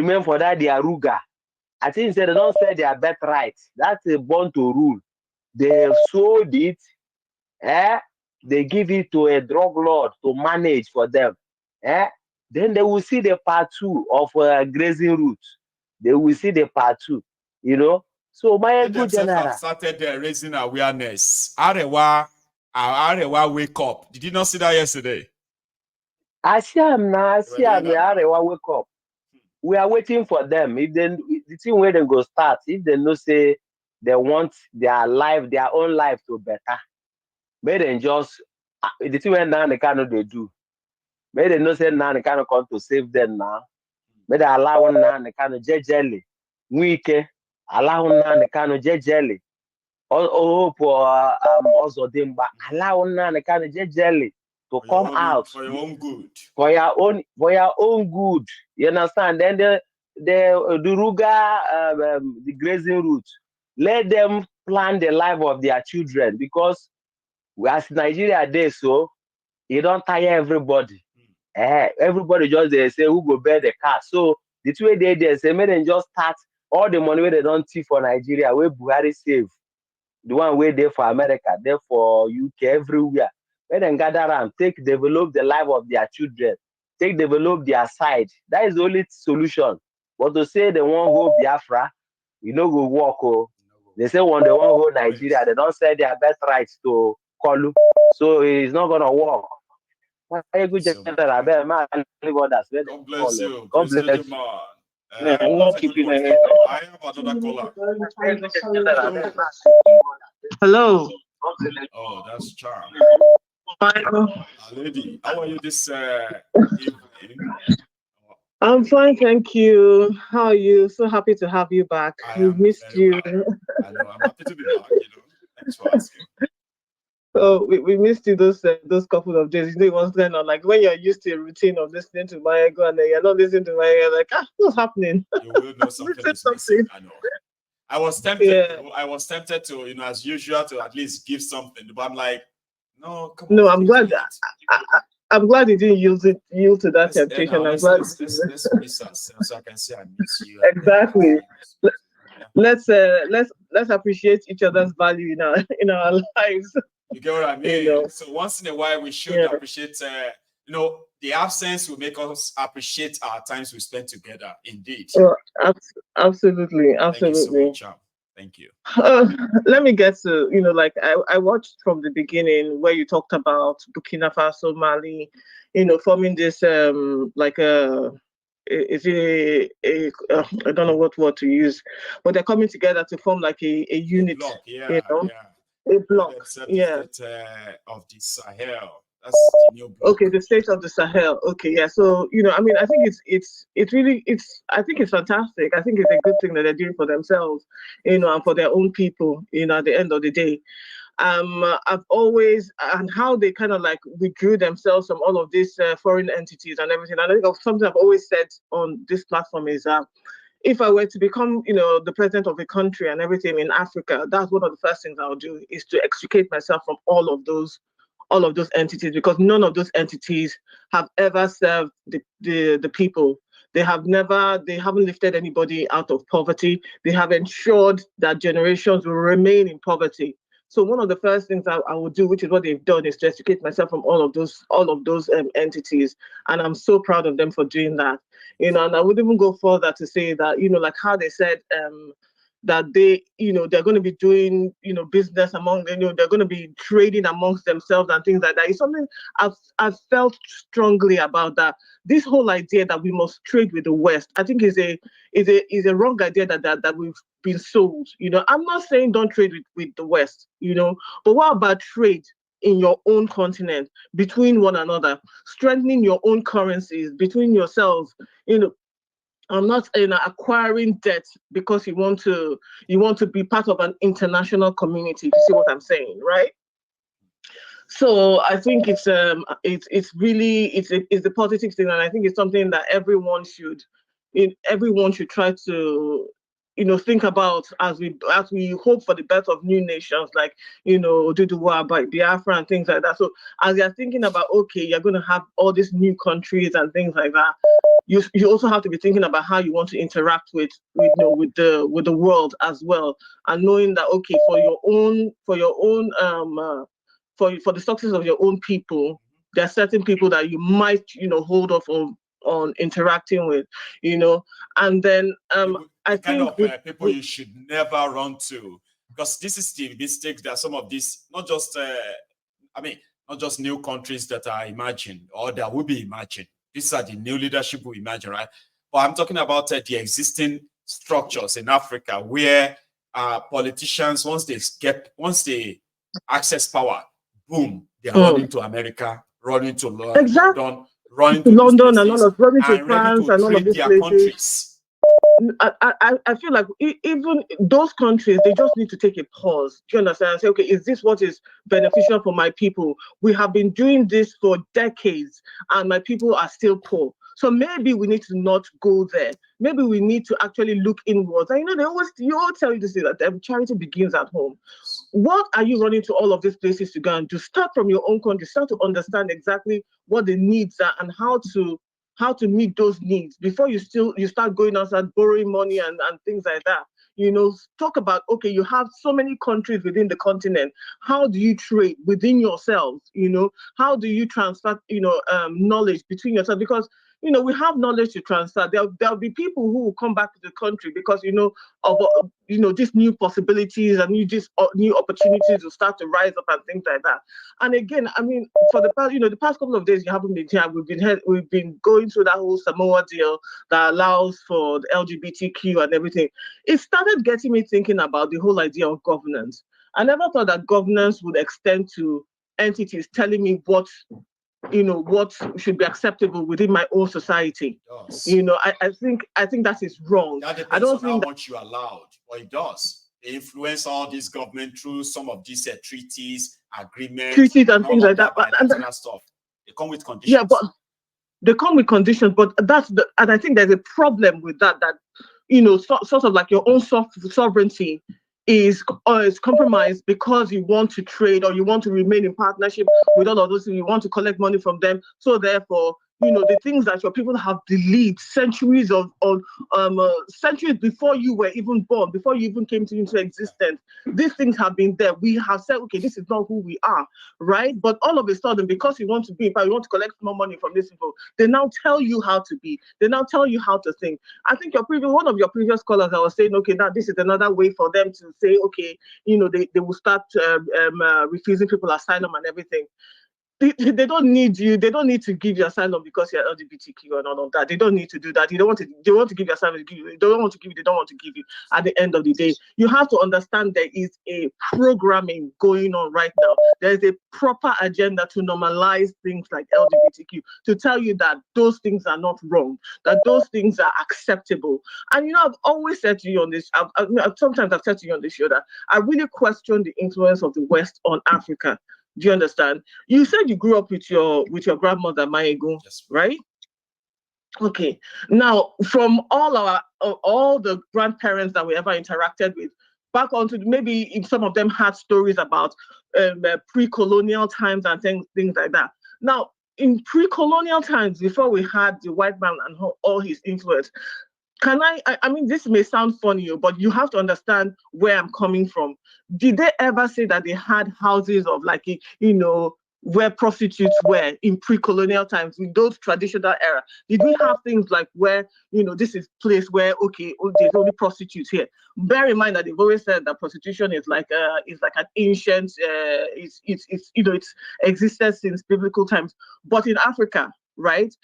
remain for that their ruga. I think they don't sell their birthright. That's a born to rule. They have sold it. They give it to a drug lord to manage for them. Then they will see the part two of grazing routes. They will see the part two, So my They good themselves general. have started raising awareness. Arewa wake up. Did you not see that yesterday? I see them now. I see them. Arewa wake up. We are waiting for them. If they, the thing where they go start, if they know say they want their life, their own life to better, may they just the thing where now they cannot they do. May they know say now they cannot come to save them now. May they allow one now they cannot jelly. Wike allow one now they cannot jelly. Oh for also them but allow one now they cannot jelly to come out for your own good. For your own good. You understand? Then the Ruga, the grazing route, let them plan the life of their children because as Nigeria day so, you don't tire everybody. Everybody just they say who go bear the car. So the two way they say make them just start all the money where they don't see for Nigeria, where Buhari save. The one way there for America, there for UK, everywhere. Let them gather around, develop the life of their children, develop their side. That is the only solution. But to say they want hold Biafra, go walk. Oh. They say when they want hold Nigeria, they don't say their best rights to Kolu. So it's not gonna work. God bless you. God bless you. I'm not keeping any. I have another caller. Hello. Oh, that's Charm. Hi. Lady, how are you this evening? I'm fine, thank you. How are you? So happy to have you back. We've missed you. I know. I'm happy to be back. Thanks for asking. Oh, we missed you those couple of days. It was going on like when you're used to a routine of listening to my ego and then you're not listening to my ego, like what's happening? You will know something is missing. I know. I was tempted. Yeah. I was tempted to, as usual, to at least give something, but I'm like, no, come on. No, I'm glad. I'm glad you didn't yield to that temptation. I'm glad. Let's miss us so I can say I miss you. Exactly. Let's appreciate each other's value in our lives. You get what I mean? So once in a while, we should appreciate. The absence will make us appreciate our times we spent together. Indeed. Absolutely. Thank you so much, Cham. Thank you. Let me get to, I watched from the beginning where you talked about Burkina Faso, Mali, forming this is it I don't know what word to use, but they're coming together to form like a unit. A block, of the Sahel. That's the new block. Okay, the state of the Sahel. Okay, yeah. So I think it's really I think it's fantastic. I think it's a good thing that they're doing for themselves, and for their own people. At the end of the day, I've always and how they kind of like withdrew themselves from all of these foreign entities and everything. And I think something I've always said on this platform is if I were to become, the president of a country and everything in Africa, that's one of the first things I'll do is to extricate myself from all of those entities, because none of those entities have ever served the people. They haven't lifted anybody out of poverty. They have ensured that generations will remain in poverty. So one of the first things I would do, which is what they've done, is to educate myself from all of those entities, and I'm so proud of them for doing that. And I would even go further to say that, like how they said that they, they're going to be doing, business among them, they're going to be trading amongst themselves and things like that. It's something I've felt strongly about that. This whole idea that we must trade with the West, I think is a wrong idea that we've been sold. I'm not saying don't trade with the West, but what about trade in your own continent between one another, strengthening your own currencies between yourselves, I'm not acquiring debt because you want to be part of an international community. You see what I'm saying, right? So I think it's really a positive thing, and I think it's something that everyone should try to think about as we hope for the birth of new nations like, Oduduwa, Biafra and things like that. So as you're thinking about, okay, you're going to have all these new countries and things like that, you also have to be thinking about how you want to interact with the world as well, and knowing that, okay, for the success of your own people, there are certain people that you might hold off on interacting with, and then I think people you should never run to, because this is the mistake that some of these, not just new countries that are imagined or that will be imagined. These are the new leadership we imagine, right? But I'm talking about the existing structures in Africa where politicians, once they access power, boom, they are running to America, running to London, running to London and all of running to France and all of these places. Countries. I feel like even those countries, they just need to take a pause. Do you understand? And say, okay, is this what is beneficial for my people? We have been doing this for decades and my people are still poor. So maybe we need to not go there. Maybe we need to actually look inwards. And they always tell you to say that charity begins at home. What are you running to all of these places to go and do? Start from your own country. Start to understand exactly what the needs are and how to meet those needs before you start going outside borrowing money and things like that. Talk about, okay, you have so many countries within the continent. How do you trade within yourselves? How do you transfer knowledge between yourselves? Because we have knowledge to transfer. There'll be people who will come back to the country because of these new possibilities and new opportunities will start to rise up and things like that. And again, I mean, for the past couple of days you haven't been here. We've been going through that whole Samoa deal that allows for the LGBTQ and everything. It started getting me thinking about the whole idea of governance. I never thought that governance would extend to entities telling me what should be acceptable within my own society. I think that is wrong. That depends I don't on think how much you allowed, but it does. They influence all this government through some of these treaties, agreements, and things like that. Bilateral stuff. They come with conditions. Yeah, but they come with conditions. But and I think there's a problem with that. Sort of like your own sovereignty is compromised because you want to trade or you want to remain in partnership with all of those things. You want to collect money from them. So therefore, the things that your people have believed centuries centuries before you were even born, before you even came into existence, these things have been there. We have said, okay, this is not who we are, right? But all of a sudden, because you want to be, you want to collect more money from these people, they now tell you how to be. They now tell you how to think. I think one of your previous callers, I was saying, okay, now this is another way for them to say, okay, they will start refusing people asylum and everything. They don't need you. They don't need to give you asylum because you're LGBTQ and all of that. They don't need to do that. They want to give you asylum. They don't want to give you. They don't want to give you. At the end of the day, you have to understand there is a programming going on right now. There is a proper agenda to normalize things like LGBTQ, to tell you that those things are not wrong, that those things are acceptable. And I've always said to you on this. Sometimes I've said to you on this show that I really question the influence of the West on Africa. Do you understand? You said you grew up with your grandmother, Maego, yes, right? Okay. Now, from all the grandparents that we ever interacted with, back onto maybe some of them had stories about pre-colonial times and things like that. Now, in pre-colonial times, before we had the white man and all his influence, I mean, this may sound funny, but you have to understand where I'm coming from. Did they ever say that they had houses of where prostitutes were in pre-colonial times, in those traditional era? Did we have things like where, this is place where, okay, there's only prostitutes here? Bear in mind that they've always said that prostitution is like an ancient, it's existed since biblical times. But in Africa, right?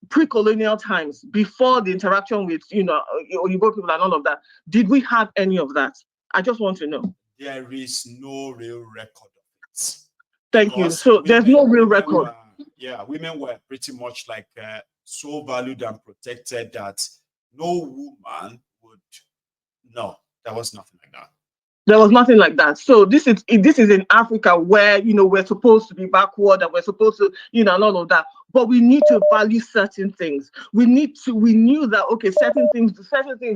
Pre-colonial times, before the interaction with Igbo people and all of that, did we have any of that? I just want to know. There is no real record of it. Thank you. So there's no real record. Women were pretty much like so valued and protected that no woman would. No, there was nothing like that. There was nothing like that. So this is in Africa where we're supposed to be backward and we're supposed to and all of that. But we need to value certain things. We knew that okay, certain things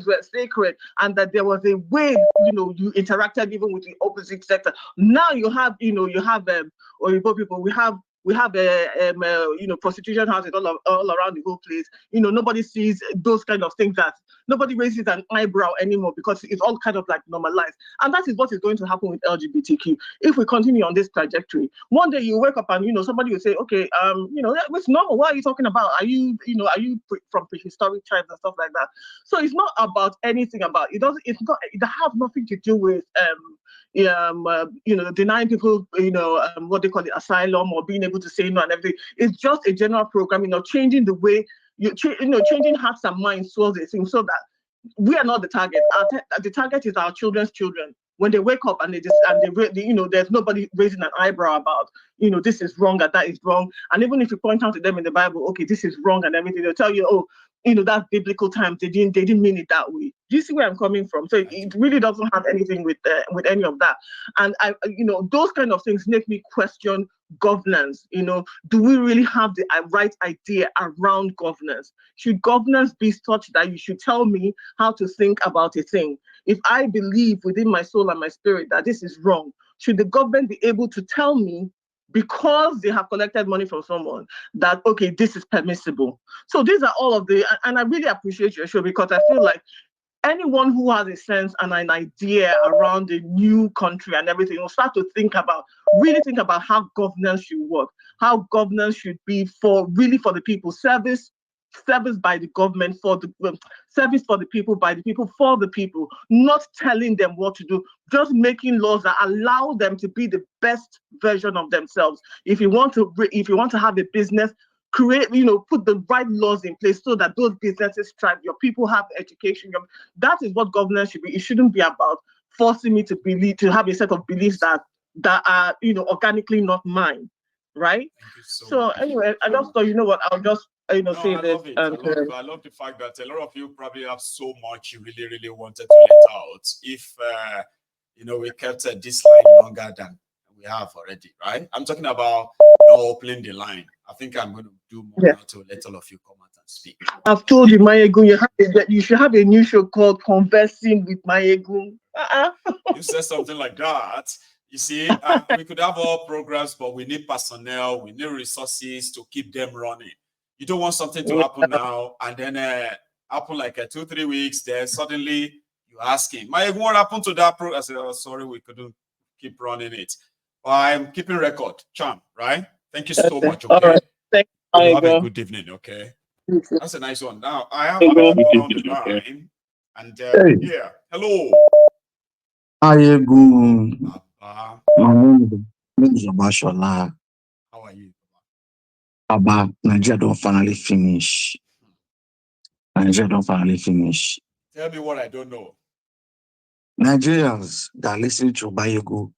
were sacred and that there was a way you interacted even with the opposite sector. Now you have Oyibo people. We have prostitution houses all around the whole place. Nobody sees those kind of things, that nobody raises an eyebrow anymore because it's all kind of like normalized. And that is what is going to happen with LGBTQ. If we continue on this trajectory, one day you wake up and somebody will say, okay, it's normal. What are you talking about? From prehistoric times and stuff like that? So it's not about anything about it. Doesn't it's not it has nothing to do with denying people, what they call it, asylum, or being able to say no and everything. It's just a general program, changing the way changing hearts and minds towards a thing, so that we are not the target. The target is our children's children. When they wake up and there's nobody raising an eyebrow about, this is wrong and that is wrong. And even if you point out to them in the Bible, okay, this is wrong and everything, they'll tell you, oh, that's biblical times. They didn't mean it that way. Do you see where I'm coming from? So it really doesn't have anything with any of that. And those kind of things make me question governance. Do we really have the right idea around governance? Should governance be such that you should tell me how to think about a thing? If I believe within my soul and my spirit that this is wrong, should the government be able to tell me, because they have collected money from someone, that okay, this is permissible? So these are all of and I really appreciate your show, because I feel like anyone who has a sense and an idea around a new country and everything will start to really think about how governance should work, how governance should be for the people, service by the government for the service for the people, by the people, for the people, not telling them what to do, just making laws that allow them to be the best version of themselves. If you want to have a business, put the right laws in place so that those businesses thrive, your people have education. That is what governance should be. It shouldn't be about forcing me to have a set of beliefs that are organically not mine, right? Thank you so So much. anyway, I just thought, I'll just No, say I this. love it. And I love the fact that a lot of you probably have so much you really, really wanted to let out. If we kept this line longer than we have already, right? I'm talking about not opening the line. I think I'm going to do more yeah, now to let all of you come out and speak. I've told you, Mayegun, you should have a new show called Conversing with Mayegun. You said something like that. You see, we could have all programs, but we need personnel, we need resources to keep them running. You don't want something to happen now and then happen like 2-3 weeks. Then suddenly you ask him, Mike, what happened to that program? I said, oh, sorry, we couldn't keep running it. I'm keeping record, Cham, right? Thank you so much. All Okay. right. Thank You have a you. good evening. Okay. That's a nice one. Now I have people on the line. And yeah, hello. Ayegun, Baba, my name is Obashola. how are you? Baba, Nigeria don't finally finish. Nigeria don't finally finish. Tell me what I don't know. Nigerians that listen to Bayego,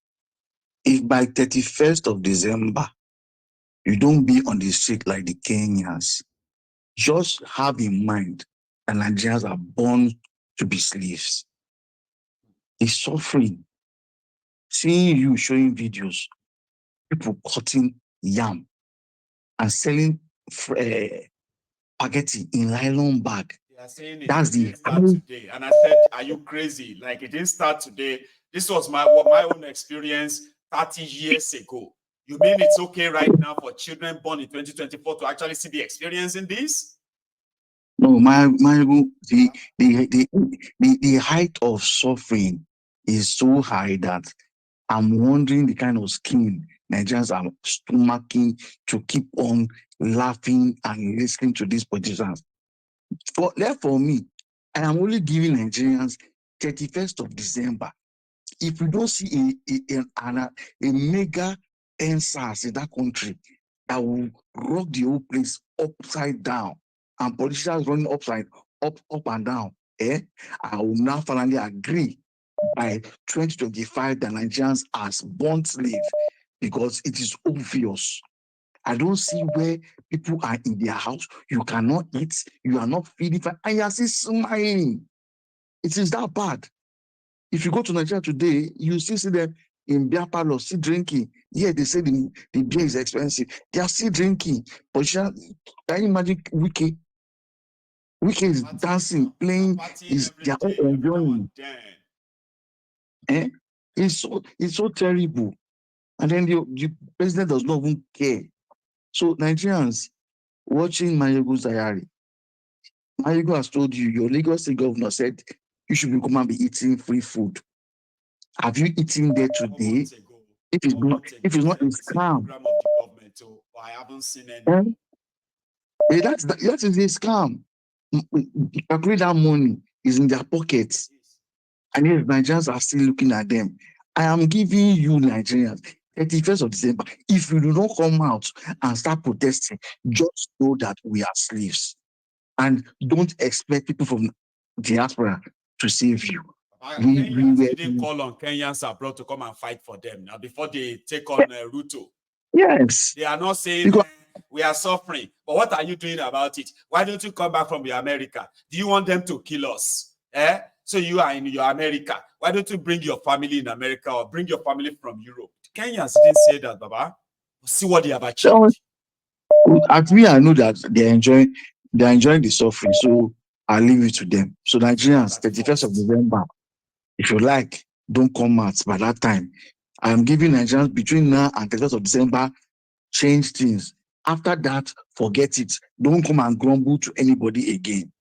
if by 31st of December, you don't be on the street like the Kenyans, just have in mind that Nigerians are born to be slaves. It's suffering. Seeing you showing videos, people cutting yam and selling spaghetti in nylon bag. They are saying That's it the didn't start today. And I said, are you crazy? Like it didn't start today. This was my own experience 30 years ago. You mean it's okay right now for children born in 2024 to actually see the experience in this? no the height of suffering is so high that I'm wondering the kind of skin Nigerians are stomaching to keep on laughing and listening to these politicians. For me, I am only giving Nigerians 31st of December. If we don't see a mega NSAS in that country that will rock the whole place upside down and politicians running up and down, I will now finally agree by 2025 that Nigerians are born slave, because it is obvious. I don't see where people are in their house, you cannot eat, you are not feeding, and you are still smiling. It is that bad. If you go to Nigeria today, you still see them in beer parlor, still drinking. Yeah, they say the beer is expensive. They are still drinking. But can you imagine Wiki? Wiki is dancing, playing, they are all enjoying. It's so terrible. And then the president does not even care. So Nigerians watching Mayego's diary, Mayego has told you, your Lagos State governor said you should come and be eating free food. Have you eaten there today? If it's not a scam, program of the government, so I haven't seen any. That is a scam. You calculate that money is in their pockets, and yet Nigerians are still looking at them. I am giving you Nigerians 31st of December. If you do not come out and start protesting, just know that we are slaves, and don't expect people from diaspora to save you. Kenyans didn't call on Kenyans abroad to come and fight for them now before they take on Ruto. Yes. They are not saying we are suffering, but what are you doing about it? Why don't you come back from your America? Do you want them to kill us? So you are in your America. Why don't you bring your family in America or bring your family from Europe? Kenyans didn't say that, Baba. See what they have achieved. At me, I know that they're enjoying the suffering, so I'll leave it to them. So Nigerians, 31st of November, if you like, don't come out by that time. I am giving Nigerians between now and 31st of December, change things. After that, forget it. Don't come and grumble to anybody again.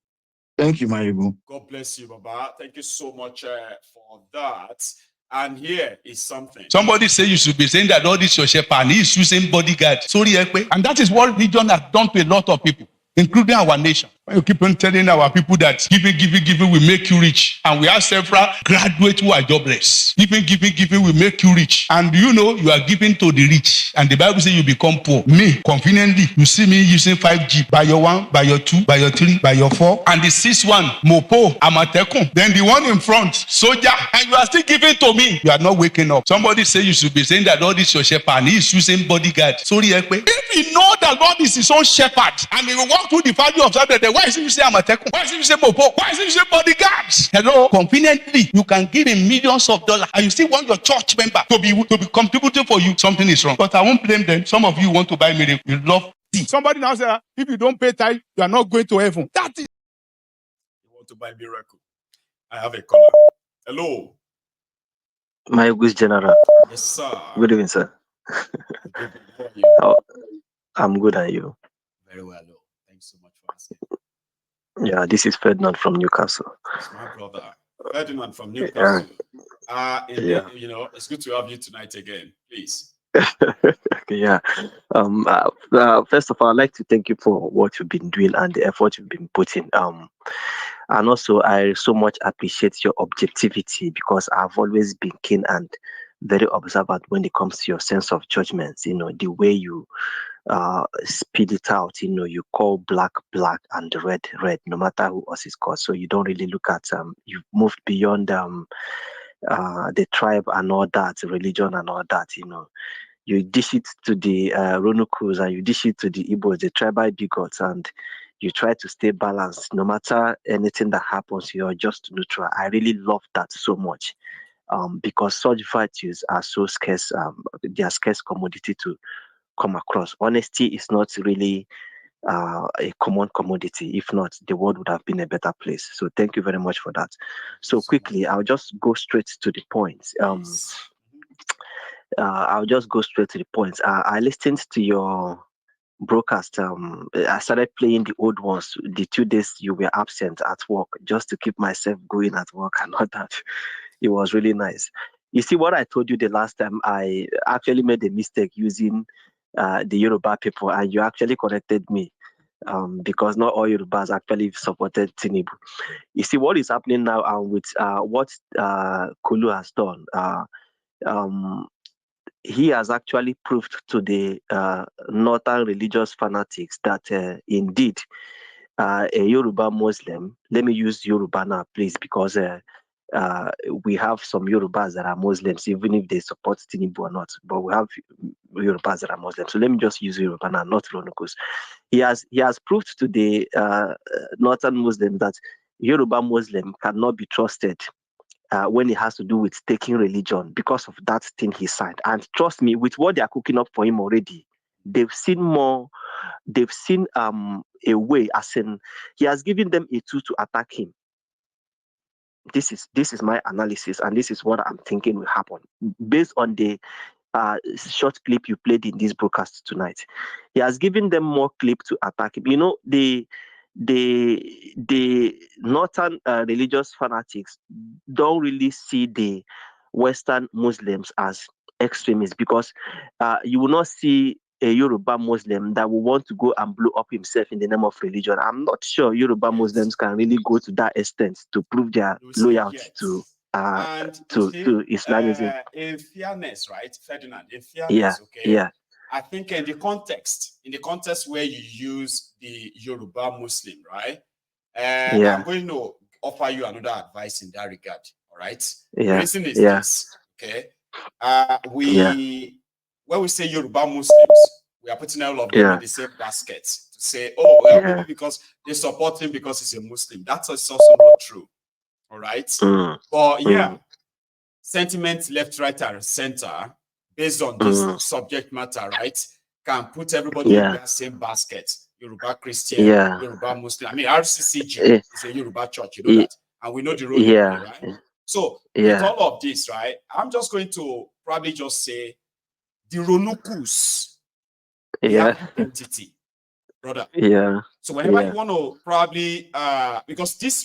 Thank you, Maribu. God bless you, Baba. Thank you so much for that. And here is something. Somebody say you should be saying that all this your shepherd and he is using bodyguard. Sorry, and that is what religion has done to a lot of people, including our nation. When you keep on telling our people that giving will make you rich, and we have several graduates who are jobless. Giving will make you rich, and you know you are giving to the rich, and the Bible says you become poor. Me, conveniently, you see me using 5G by your 1, by your 2, by your 3, by your 4, and the 6th one, Mopo, Amatekun. Then the one in front, soldier, and you are still giving to me. You are not waking up. Somebody say you should be saying that all this your shepherd and he is using bodyguard. Sorry, if you know that Lord is his own shepherd and he will walk through the valley of Sabbath, why is it you say Amatekun? Why is it you say Mopo? Why is it you say bodyguards? Hello, conveniently, you can give him millions of dollars and you still want your church member to be contributing for you. Something is wrong. But I won't blame them. Some of you want to buy miracle. You love tea. Somebody now say, if you don't pay tithe, you are not going to heaven. That is. You want to buy miracle? I have a caller. Hello. My good general. Yes, sir. Good evening, sir. Good evening. How are you? I'm good, and you? Very well. Thanks so much for asking. Yeah, this is Ferdinand from Newcastle. It's my brother, Ferdinand from Newcastle. You know, it's good to have you tonight again. Please. Yeah. First of all, I'd like to thank you for what you've been doing and the effort you've been putting. And also, I so much appreciate your objectivity because I've always been keen and very observant when it comes to your sense of judgment. You know, the way you speed it out. You know, you call black black and red red, no matter who else is called. So you don't really look at you've moved beyond the tribe and all that, religion and all that. You know, you dish it to the Ronukus and you dish it to the Igbos, the tribal bigots, and you try to stay balanced. No matter anything that happens, you're just neutral. I really love that so much. Because such virtues are so scarce, they are scarce commodity to come across. Honesty is not really a common commodity. If not, the world would have been a better place. So thank you very much for that. So quickly, I'll just go straight to the point. I'll just go straight to the point. I listened to your broadcast. I started playing the old ones the 2 days you were absent at work, just to keep myself going at work and all that. It was really nice. You see, what I told you the last time, I actually made a mistake using the Yoruba people, and you actually corrected me because not all Yorubas actually supported Tinubu. You see, what is happening now with what Kulu has done, he has actually proved to the northern religious fanatics that indeed a Yoruba Muslim, let me use Yoruba now, please, because we have some Yorubas that are Muslims, even if they support Tinubu or not, but we have Yorubas that are Muslims. So let me just use Yoruba now, not Ronukus. He has proved to the northern Muslims that Yoruba Muslim cannot be trusted when it has to do with taking religion because of that thing he signed. And trust me, with what they are cooking up for him already, they've seen a way, as in he has given them a tool to attack him. This is my analysis, and this is what I'm thinking will happen based on the short clip you played in this broadcast tonight. He has given them more clip to attack him. You know, the northern religious fanatics don't really see the Western Muslims as extremists, because you will not see a Yoruba Muslim that will want to go and blow up himself in the name of religion. I'm not sure Yoruba Muslims can really go to that extent to prove their loyalty to Islamism. In fairness, right, Ferdinand? In fairness, okay. Yeah. I think in the context where you use the Yoruba Muslim, right? I'm going to offer you another advice in that regard. All right. The reason is this, okay? When we say Yoruba Muslims, we are putting all of them in the same basket to say, oh, well, maybe because they support him because he's a Muslim. That's also not true. All right. But sentiment left, right, and center based on this subject matter, right, can put everybody in that same basket. Yoruba Christian, Yoruba Muslim. I mean, RCCG is a Yoruba church, you know that. And we know the role they play, right? So with all of this, right, I'm just going to probably just say the Ronukus, they have identity, brother. So whenever you want to probably, because this